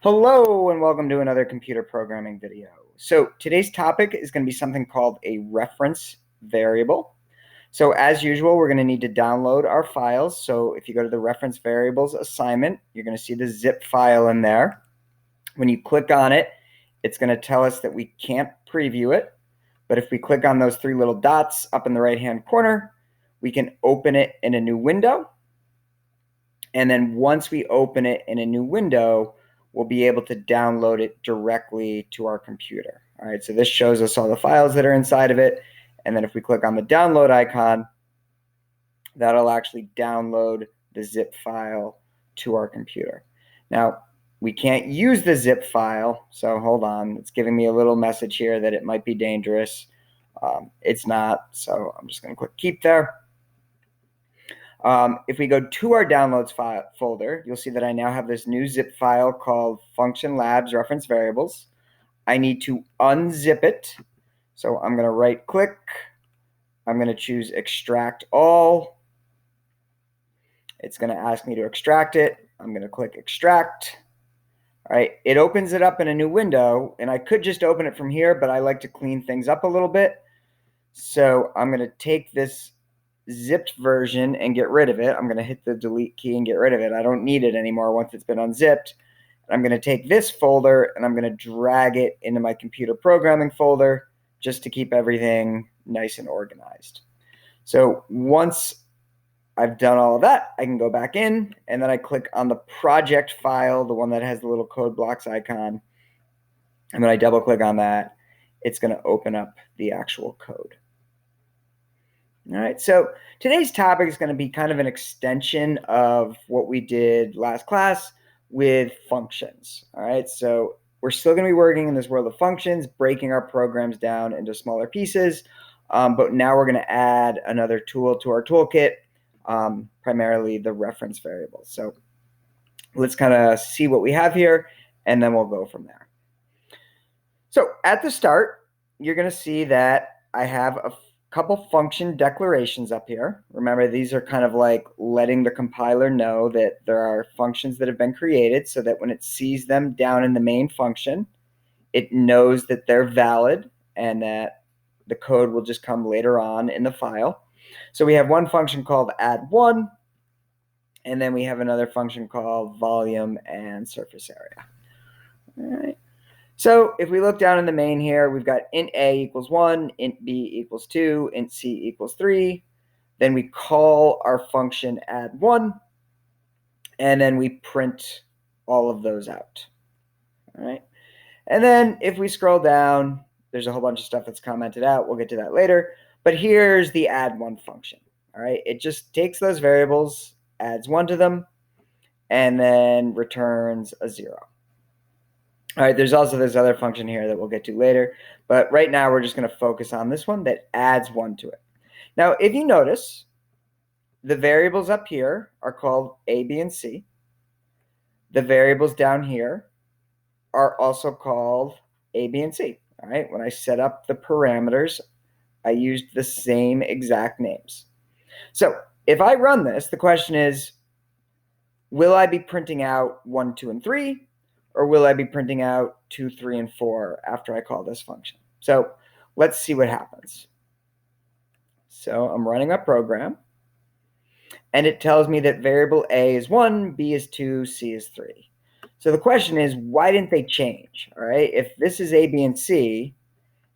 Hello and welcome to another computer programming video. So today's topic is going to be something called a reference variable. So as usual, we're going to need to download our files. So if you go to the reference variables assignment, you're going to see the zip file in there. When you click on it, it's going to tell us that we can't preview it. But if we click on those three little dots up in the right-hand corner, we can open it in a new window. And then once we open it in a new window, we'll be able to download it directly to our computer. All right, so this shows us all the files that are inside of it. And then if we click on the download icon, that'll actually download the zip file to our computer. Now, we can't use the zip file, so hold on. It's giving me a little message here that it might be dangerous. It's not, so I'm just going to click keep there. If we go to our downloads folder, you'll see that I now have this new zip file called Function Labs Reference Variables. I need to unzip it. So I'm going to right click. I'm going to choose Extract All. It's going to ask me to extract it. I'm going to click Extract. All right, it opens it up in a new window, and I could just open it from here, but I like to clean things up a little bit. So I'm going to take this zipped version and get rid of it. I'm going to hit the delete key and get rid of it. I don't need it anymore once it's been unzipped. I'm going to take this folder and I'm going to drag it into my computer programming folder just to keep everything nice and organized. So once I've done all of that, I can go back in and then I click on the project file, the one that has the little code blocks icon. And when I double click on that, it's going to open up the actual code. All right, so today's topic is going to be kind of an extension of what we did last class with functions. All right, so we're still going to be working in this world of functions, breaking our programs down into smaller pieces, but now we're going to add another tool to our toolkit, primarily the reference variables. So let's kind of see what we have here, and then we'll go from there. So at the start, you're going to see that I have a couple function declarations up here. Remember, these are kind of like letting the compiler know that there are functions that have been created so that when it sees them down in the main function, it knows that they're valid and that the code will just come later on in the file. So we have one function called add1, and then we have another function called volume and surface area. All right. So if we look down in the main here, we've got int a equals 1, int b equals 2, int c equals 3. Then we call our function add1, and then we print all of those out. All right. And then if we scroll down, there's a whole bunch of stuff that's commented out. We'll get to that later. But here's the add1 function. All right. It just takes those variables, adds 1 to them, and then returns a 0. All right, there's also this other function here that we'll get to later, but right now we're just going to focus on this one that adds 1 to it. Now, if you notice, the variables up here are called A, B, and C. The variables down here are also called A, B, and C. All right, when I set up the parameters, I used the same exact names. So if I run this, the question is, will I be printing out 1, 2, and 3? Or will I be printing out 2, 3, and 4 after I call this function? So let's see what happens. So I'm running a program, and it tells me that variable A is 1, B is 2, C is 3. So the question is, why didn't they change? All right, if this is A, B, and C,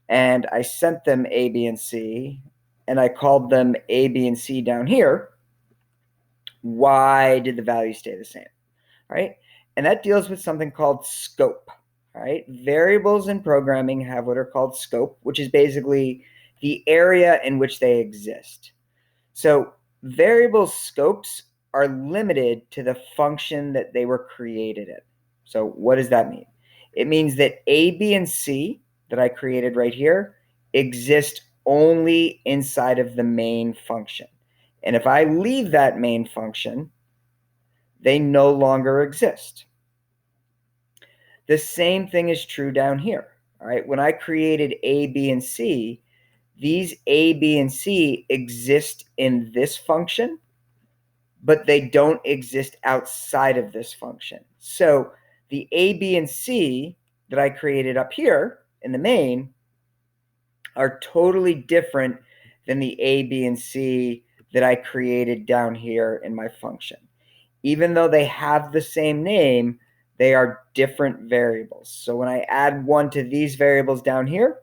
and I sent them A, B, and C, and I called them A, B, and C down here, why did the value stay the same? All right. And that deals with something called scope. All right. Variables in programming have what are called scope, which is basically the area in which they exist. So variable scopes are limited to the function that they were created in. So what does that mean? It means that A, B, and C that I created right here exist only inside of the main function. And if I leave that main function, they no longer exist. The same thing is true down here. All right, when I created A, B, and C, these A, B, and C exist in this function, but they don't exist outside of this function. So the A, B, and C that I created up here in the main are totally different than the A, B, and C that I created down here in my function. Even though they have the same name, they are different variables. So when I add 1 to these variables down here,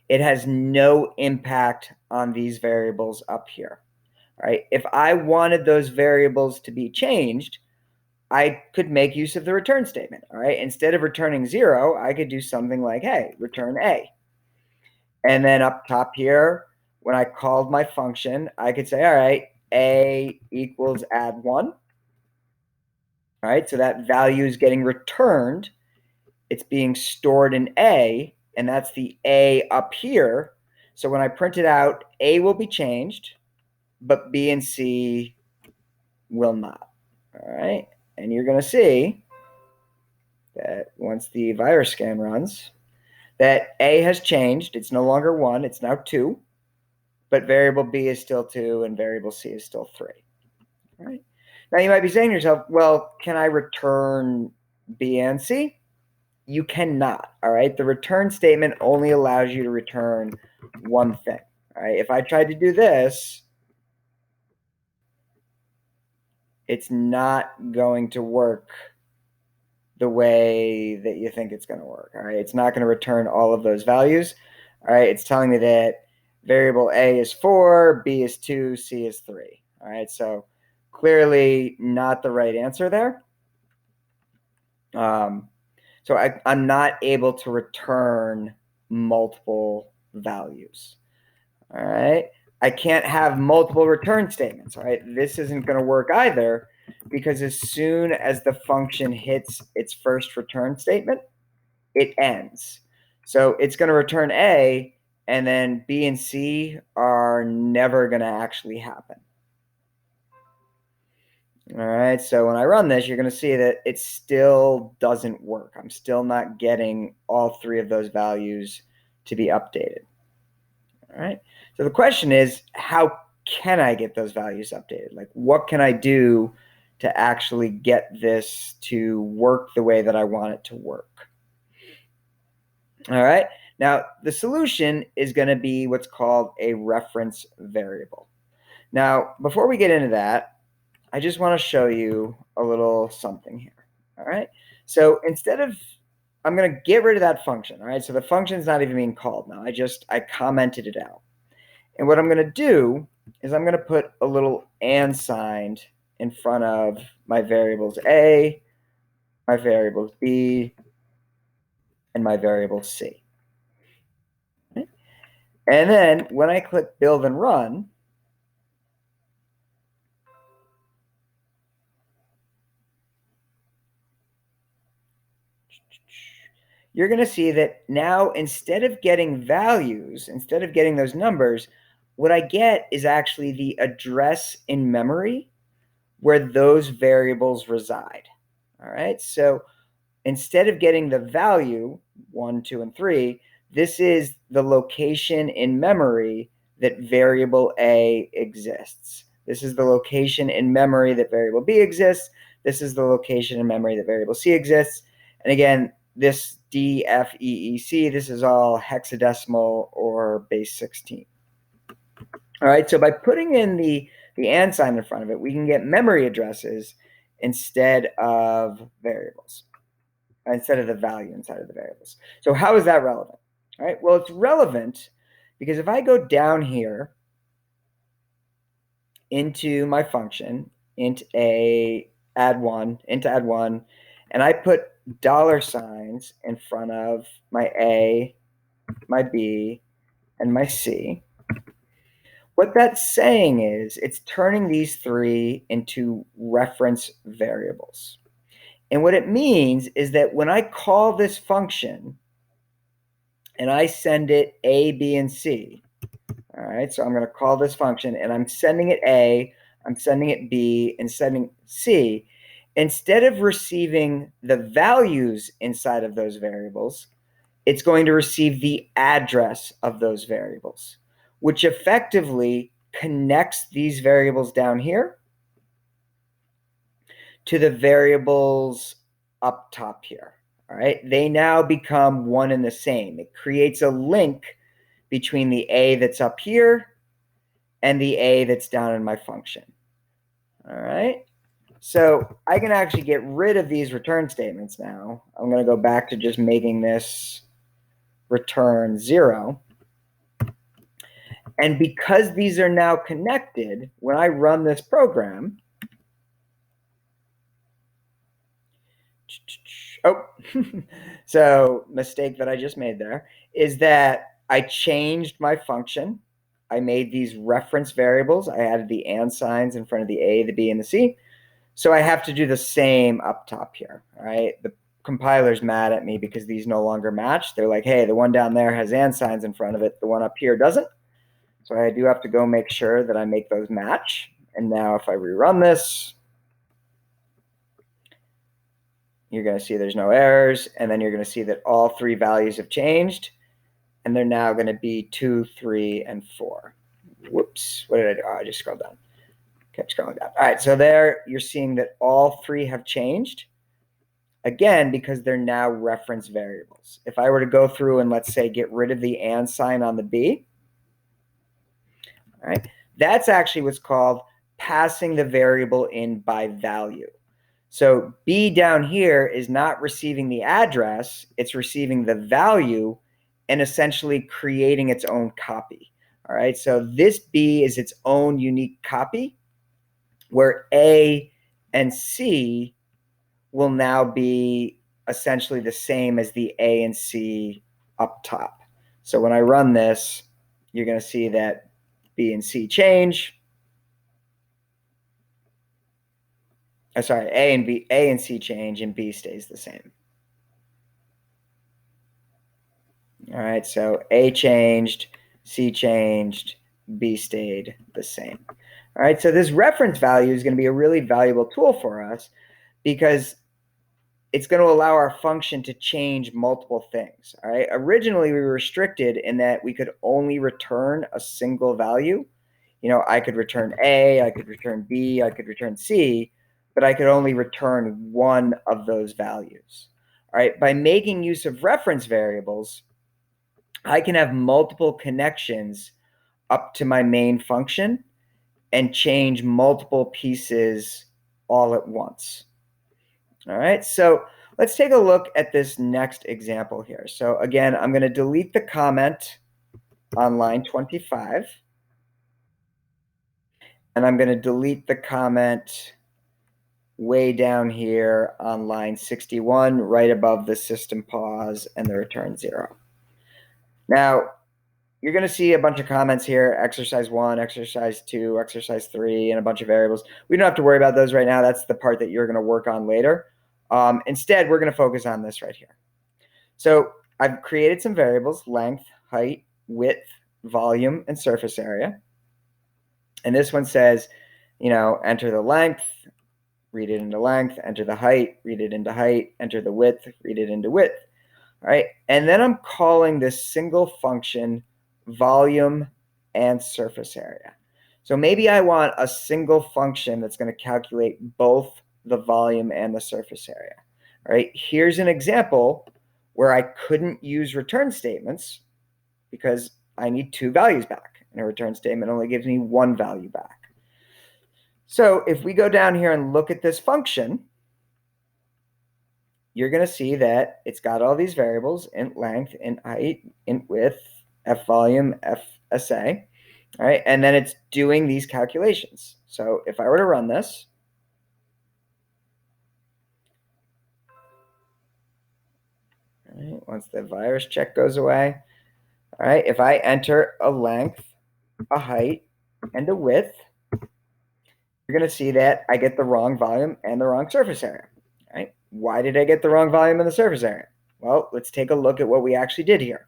it has no impact on these variables up here. All right. If I wanted those variables to be changed, I could make use of the return statement. All right. Instead of returning 0, I could do something like, hey, return A. And then up top here, when I called my function, I could say, all right, A equals add 1. All right. So that value is getting returned. It's being stored in A, and that's the A up here. So when I print it out, A will be changed, but B and C will not. All right. And you're going to see that once the virus scan runs, that A has changed. It's no longer 1. It's now 2. But variable B is still 2, and variable C is still 3. All right. Now you might be saying to yourself, well, can I return B and C? You cannot. All right. The return statement only allows you to return one thing. All right. If I tried to do this, it's not going to work the way that you think it's going to work. All right. It's not going to return all of those values. All right. It's telling me that variable A is 4, B is 2, C is 3. All right. So clearly not the right answer there. So I'm not able to return multiple values. All right. I can't have multiple return statements. All right. This isn't going to work either, because as soon as the function hits its first return statement, it ends. So it's going to return A, and then B and C are never going to actually happen. All right, so when I run this, you're going to see that it still doesn't work. I'm still not getting all 3 of those values to be updated. All right, so the question is, how can I get those values updated? Like, what can I do to actually get this to work the way that I want it to work? All right, now the solution is going to be what's called a reference variable. Now, before we get into that, I just want to show you a little something here. All right. So instead of, I'm going to get rid of that function. All right. So the function is not even being called now. I commented it out. And what I'm going to do is I'm going to put a little and sign in front of my variables A, my variables B, and my variable C. Okay. And then when I click build and run, you're going to see that now, instead of getting values, instead of getting those numbers, what I get is actually the address in memory where those variables reside. All right. So instead of getting the value 1, 2, and 3, this is the location in memory that variable A exists. This is the location in memory that variable B exists. This is the location in memory that variable C exists. And again, this D, F, E, E, C, this is all hexadecimal or base 16. All right, so by putting in the and sign in front of it, we can get memory addresses instead of variables, instead of the value inside of the variables. So how is that relevant? All right, well, it's relevant because if I go down here into my function, int add one, and I put $signs in front of my A, my B, and my C, what that's saying is it's turning these 3 into reference variables. And what it means is that when I call this function and I send it A, B, and C, all right, so I'm going to call this function and I'm sending it A, I'm sending it B, and sending C, instead of receiving the values inside of those variables, it's going to receive the address of those variables, which effectively connects these variables down here to the variables up top here. All right, they now become one and the same. It creates a link between the a that's up here and the a that's down in my function. All right, so I can actually get rid of these return statements now. I'm going to go back to just making this return 0. And because these are now connected, when I run this program, oh, so mistake that I just made there is that I changed my function. I made these reference variables. I added the and signs in front of the a, the b, and the c. So I have to do the same up top here, all right? The compiler's mad at me because these no longer match. They're like, hey, the one down there has and signs in front of it. The one up here doesn't. So I do have to go make sure that I make those match. And now if I rerun this, you're going to see there's no errors. And then you're going to see that all 3 values have changed. And they're now going to be 2, 3, and 4. Whoops. What did I do? Oh, I just scrolled down. Kept scrolling down. All right. So there you're seeing that all 3 have changed. Again, because they're now reference variables. If I were to go through and, let's say, get rid of the and sign on the b, all right, that's actually what's called passing the variable in by value. So b down here is not receiving the address, it's receiving the value and essentially creating its own copy. All right, so this b is its own unique copy where a and c will now be essentially the same as the a and c up top. So when I run this, you're going to see that b and c change. Sorry, a and c change and b stays the same. All right, so a changed, c changed, b stayed the same. All right, so this reference value is going to be a really valuable tool for us because it's going to allow our function to change multiple things. All right, originally we were restricted in that we could only return a single value. You know, I could return a, I could return b, I could return c, but I could only return one of those values. All right, by making use of reference variables, I can have multiple connections up to my main function and change multiple pieces all at once. All right, so let's take a look at this next example here. So again, I'm going to delete the comment on line 25. And I'm going to delete the comment way down here on line 61, right above the system pause and the return 0. Now, you're going to see a bunch of comments here, exercise 1, exercise 2, exercise 3, and a bunch of variables. We don't have to worry about those right now. That's the part that you're going to work on later. Instead, we're going to focus on this right here. So I've created some variables, length, height, width, volume, and surface area. And this one says, you know, enter the length, read it into length, enter the height, read it into height, enter the width, read it into width. All right. And then I'm calling this single function volume and surface area. So maybe I want a single function that's going to calculate both the volume and the surface area. All right. Here's an example where I couldn't use return statements because I need 2 values back, and a return statement only gives me 1 value back. So if we go down here and look at this function, you're going to see that it's got all these variables, int length, int height, int width, f volume, f SA, all right, and then it's doing these calculations. So if I were to run this, all right, once the virus check goes away, all right, if I enter a length, a height, and a width, you're going to see that I get the wrong volume and the wrong surface area. Right? Why did I get the wrong volume and the surface area? Well, let's take a look at what we actually did here.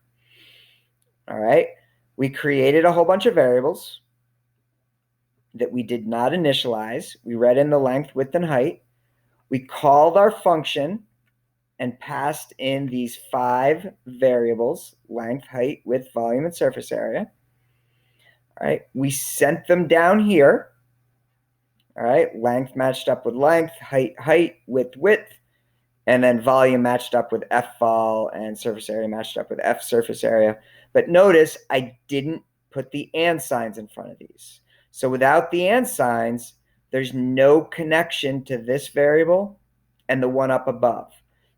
All right, we created a whole bunch of variables that we did not initialize. We read in the length, width, and height. We called our function and passed in these 5 variables, length, height, width, volume, and surface area. All right, we sent them down here. All right, length matched up with length, height, width, width. and then volume matched up with FVol and surface area matched up with F surface area. But notice I didn't put the and signs in front of these. So without the and signs, there's no connection to this variable and the one up above.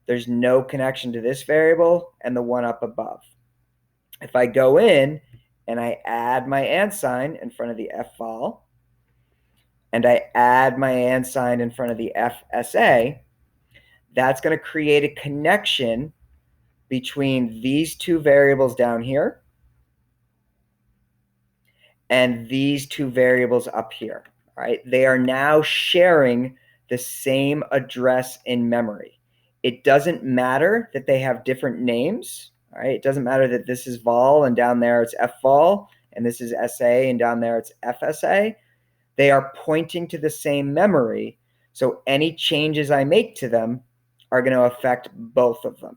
There's no connection to this variable and the one up above. If I go in and I add my and sign in front of the FVol, and I add my and sign in front of the FSA, that's going to create a connection between these two variables down here and these two variables up here. All right, they are now sharing the same address in memory. It doesn't matter that they have different names. All right, it doesn't matter that this is vol and down there it's FVol and this is SA and down there it's FSA. They are pointing to the same memory. So any changes I make to them are going to affect both of them.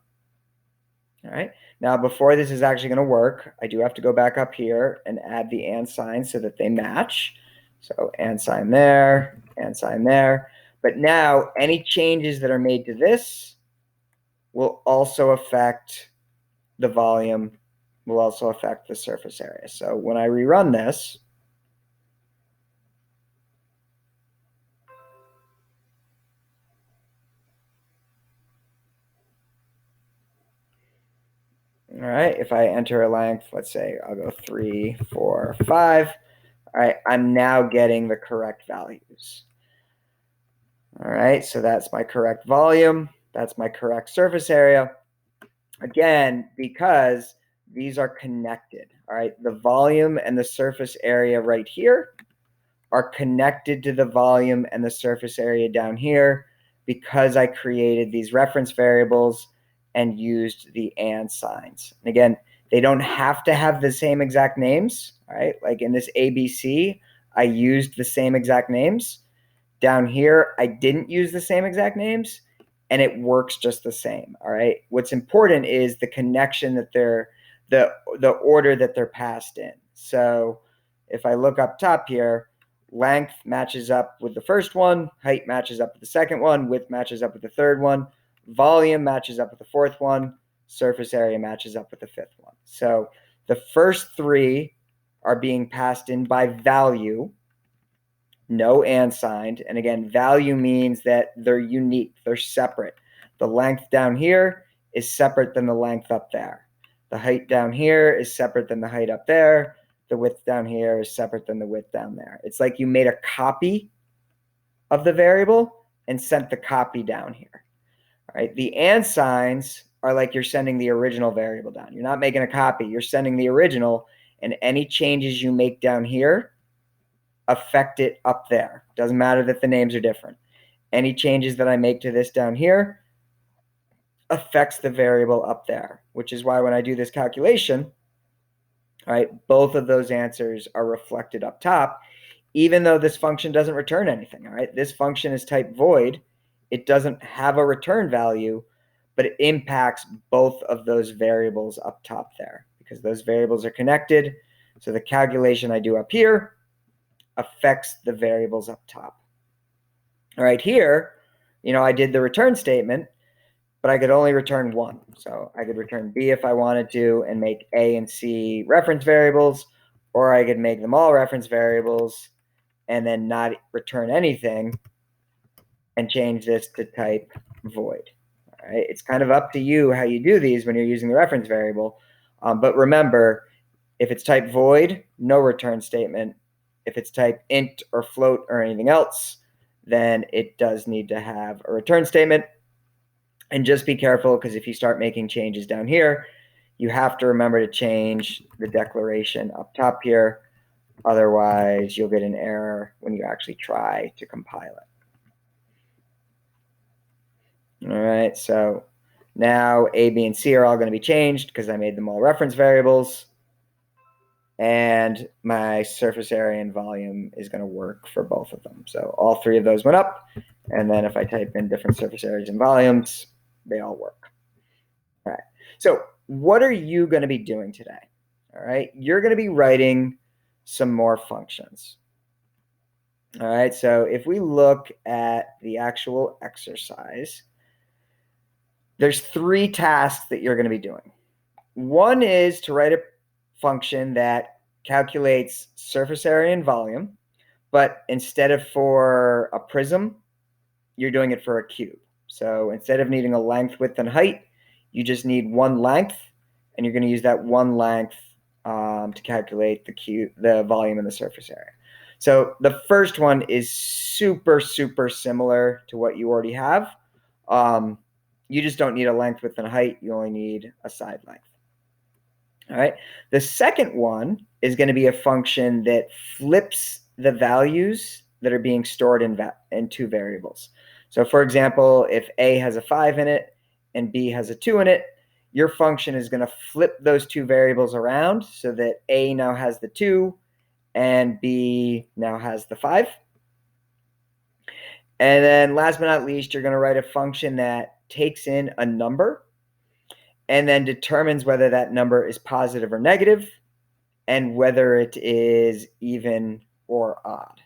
All right. Now, before this is actually going to work, I do have to go back up here and add the and sign so that they match. So and sign there, and sign there. But now any changes that are made to this will also affect the volume, will also affect the surface area. So when I rerun this, all right, if I enter a length, let's say I'll go 3, 4, 5. All right, I'm now getting the correct values. All right, so that's my correct volume. That's my correct surface area. Again, because these are connected. All right, the volume and the surface area right here are connected to the volume and the surface area down here because I created these reference variables and used the and signs. And again, they don't have to have the same exact names, right? Like in this ABC, I used the same exact names. Down here, I didn't use the same exact names, and it works just the same, all right? What's important is the connection that they're, the order that they're passed in. So if I look up top here, length matches up with the first one, height matches up with the second one, width matches up with the third one, volume matches up with the fourth one, surface area matches up with the fifth one. So the first three are being passed in by value, no and signed. And again, value means that they're unique, they're separate. The length down here is separate than the length up there. The height down here is separate than the height up there. The width down here is separate than the width down there. It's like you made a copy of the variable and sent the copy down here. All right, the and signs are like you're sending the original variable down. You're not making a copy, you're sending the original, and any changes you make down here affect it up there. Doesn't matter that the names are different. Any changes that I make to this down here affects the variable up there, which is why when I do this calculation, all right, both of those answers are reflected up top, even though this function doesn't return anything. All right, this function is type void. It doesn't have a return value, but it impacts both of those variables up top there because those variables are connected. So the calculation I do up here affects the variables up top. All right, here, I did the return statement, but I could only return one. So I could return B if I wanted to and make A and C reference variables, or I could make them all reference variables and then not return anything and change this to type void. All right, it's kind of up to you how you do these when you're using the reference variable. But remember, if it's type void, no return statement. If it's type int or float or anything else, then it does need to have a return statement. And just be careful because if you start making changes down here, you have to remember to change the declaration up top here. Otherwise, you'll get an error when you actually try to compile it. All right, so now A, B, and C are all going to be changed because I made them all reference variables. And my surface area and volume is going to work for both of them. So all three of those went up. And then if I type in different surface areas and volumes, they all work. All right. So what are you going to be doing today? All right. You're going to be writing some more functions. All right. So if we look at the actual exercise, there's three tasks that you're going to be doing. One is to write a function that calculates surface area and volume, but instead of for a prism, you're doing it for a cube. So instead of needing a length, width, and height, you just need one length, and you're going to use that one length to calculate the volume and the surface area. So the first one is super, super similar to what you already have. You just don't need a length, width, and height. You only need a side length. All right. The second one is going to be a function that flips the values that are being stored in two variables. So for example, if A has a 5 in it and B has a 2 in it, your function is going to flip those two variables around so that A now has the 2 and B now has the 5. And then last but not least, you're going to write a function that takes in a number and then determines whether that number is positive or negative and whether it is even or odd.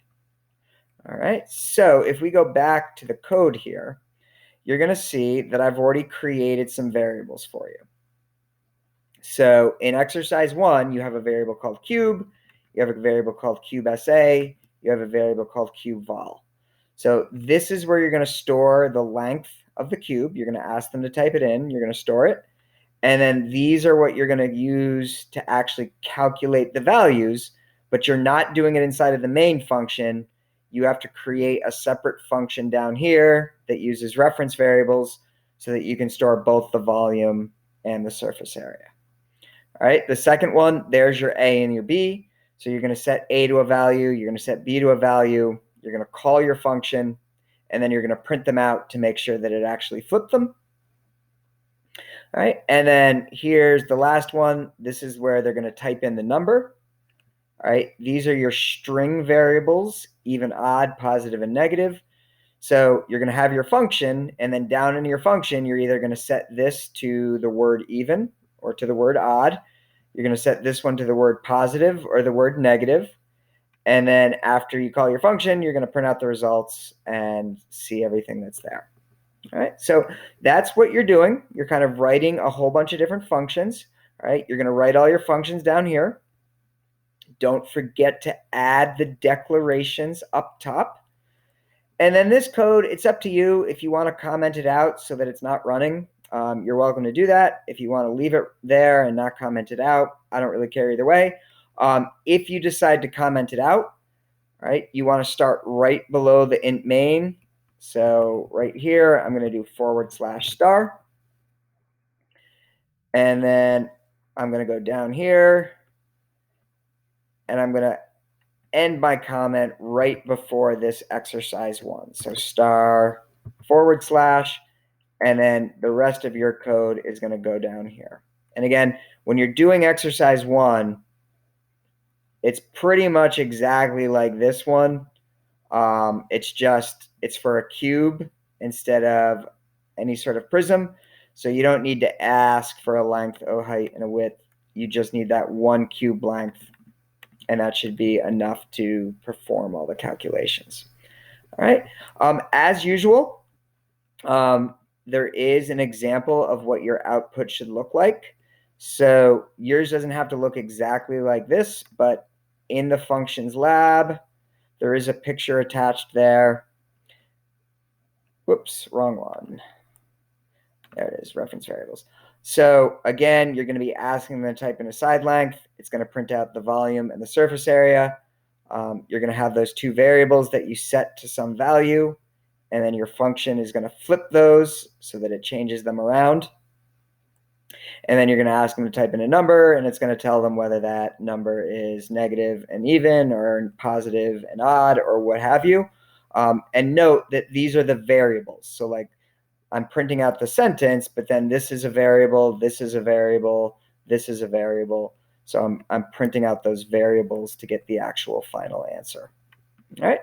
All right, so if we go back to the code here, you're going to see that I've already created some variables for you. So in exercise 1, you have a variable called cube, you have a variable called cube SA, you have a variable called cube vol. So this is where you're going to store the length of the cube. You're going to ask them to type it in, you're going to store it, and then these are what you're going to use to actually calculate the values, but you're not doing it inside of the main function. You have to create a separate function down here that uses reference variables so that you can store both the volume and the surface area. All right, the second one, there's your A and your B. So you're going to set A to a value, you're going to set B to a value, you're going to call your function, and then you're going to print them out to make sure that it actually flipped them. All right, and then here's the last one. This is where they're going to type in the number. All right, these are your string variables, even, odd, positive, and negative. So you're going to have your function, and then down in your function, you're either going to set this to the word even or to the word odd. You're going to set this one to the word positive or the word negative. And then after you call your function, you're going to print out the results and see everything that's there. All right, so that's what you're doing. You're kind of writing a whole bunch of different functions. All right, you're going to write all your functions down here. Don't forget to add the declarations up top. And then this code, it's up to you. If you want to comment it out so that it's not running, you're welcome to do that. If you want to leave it there and not comment it out, I don't really care either way. If you decide to comment it out, right, you want to start right below the int main. So right here, I'm going to do /*. And then I'm going to go down here, and I'm going to end my comment right before this exercise 1. So */, and then the rest of your code is going to go down here. And again, when you're doing exercise 1, it's pretty much exactly like this one. It's for a cube instead of any sort of prism. So you don't need to ask for a length, a height, and a width. You just need that one cube length, and that should be enough to perform all the calculations. All right. As usual, there is an example of what your output should look like. So yours doesn't have to look exactly like this, but in the functions lab, there is a picture attached there. Whoops, wrong one. There it is, reference variables. So again, you're going to be asking them to type in a side length. It's going to print out the volume and the surface area. You're going to have those two variables that you set to some value, and then your function is going to flip those so that it changes them around. And then you're going to ask them to type in a number, and it's going to tell them whether that number is negative and even or positive and odd or what have you. And note that these are the variables. So like I'm printing out the sentence, but then this is a variable, this is a variable, this is a variable. So I'm printing out those variables to get the actual final answer. All right.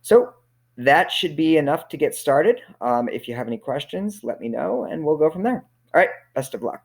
So that should be enough to get started. If you have any questions, let me know, and we'll go from there. All right. Best of luck.